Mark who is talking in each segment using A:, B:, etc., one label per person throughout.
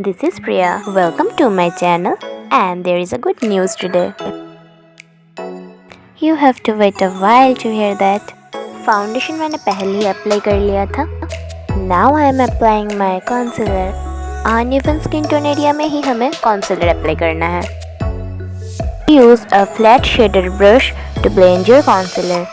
A: This is Priya. Welcome to my channel and there is a good news today. You have to wait a while to hear that. Foundation मैंने पहले ही apply कर लिया था. Now I am applying my concealer. Uneven skin tone area में ही हमें concealer apply करना है. Use a flat shader brush to blend your concealer.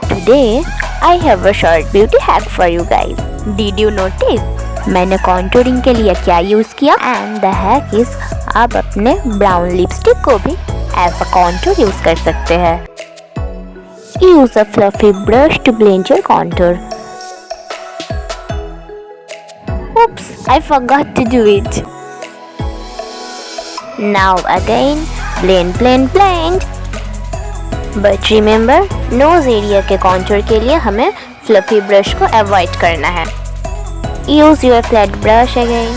A: Today I have a short beauty hack for you guys. Did you notice? मैंने contouring के लिए क्या use किया and the hack is आप अपने ब्राउन लिपस्टिक को भी ऐसा कॉन्टूर यूज़ कर सकते हैं. Use a fluffy brush to blend your contour. Oops, I forgot to do it. Now again, blend. But remember, knows area के कॉन्टूर के लिए हमें फ्लफी ब्रश को अवॉइड करना है. Use your flat brush again.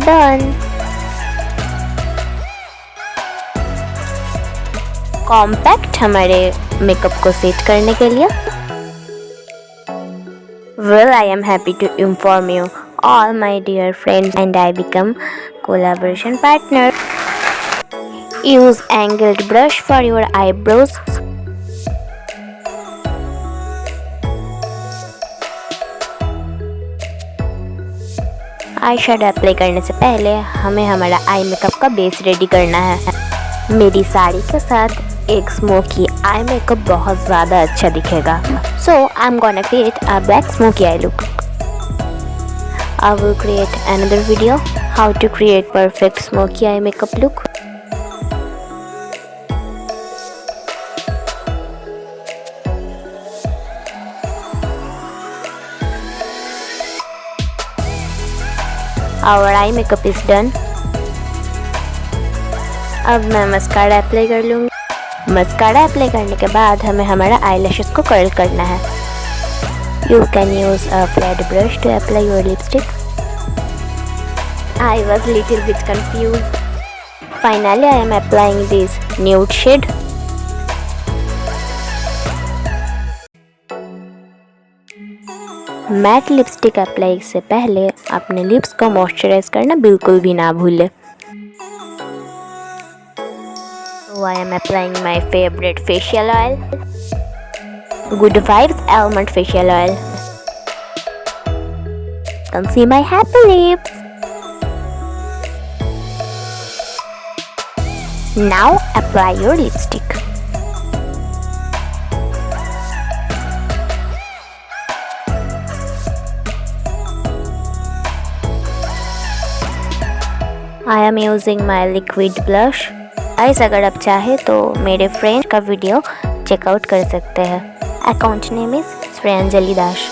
A: Done. Compact हमारे makeup को set करने के लिए. Well, I am happy to inform you, all my dear friends and I become collaboration partner. Use angled brush for your eyebrows. Eye shadow apply करने से पहले हमें हमारा आई मेकअप का बेस रेडी करना है. मेरी साड़ी के साथ एक स्मोकी आई मेकअप बहुत ज़्यादा अच्छा दिखेगा. So I am gonna create a black smoky eye look. I will create another video how to create perfect smoky eye makeup look. Our eye makeup is done. अब मैं mascara apply कर लूँगी. Mascara apply करने के बाद हमें हमारा eyelashes को कर्ल करना है. You can use a flat brush to apply your lipstick. I was little bit confused. Finally, I am applying this nude shade. Matte lipstick apply से पहले अपने लिप्स को मॉइस्चराइज करना बिल्कुल भी ना भूलें. So I am applying my favorite facial oil, Good Vibes Almond Facial Oil. Can see my happy lips. Now apply your lipstick. I am using my liquid blush. Guys अगर आप चाहे तो मेरे फ्रेंड का वीडियो चेकआउट कर सकते हैं. Account name is Shreyanjali Das.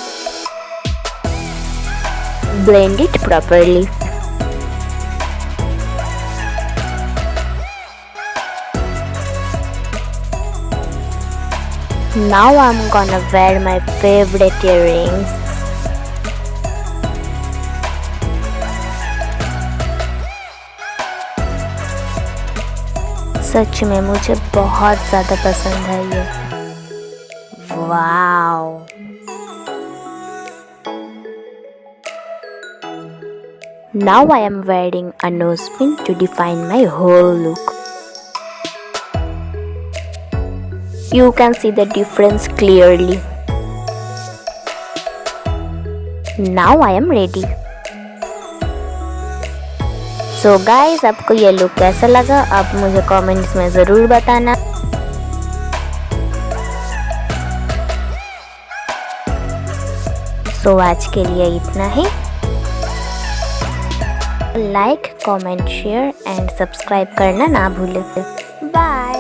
A: Blend it properly. Now I'm gonna wear my favorite earrings. सच में मुझे बहुत ज़्यादा पसंद है ये. Wow. Now I am wearing a nose pin to define my whole look. You can see the difference clearly. Now I am ready. So guys आपको ये लुक कैसा लगा आप मुझे कमेंट्स में ज़रूर बताना. सो आज के लिए इतना ही. Like comment share and subscribe करना ना भूलें. बाय.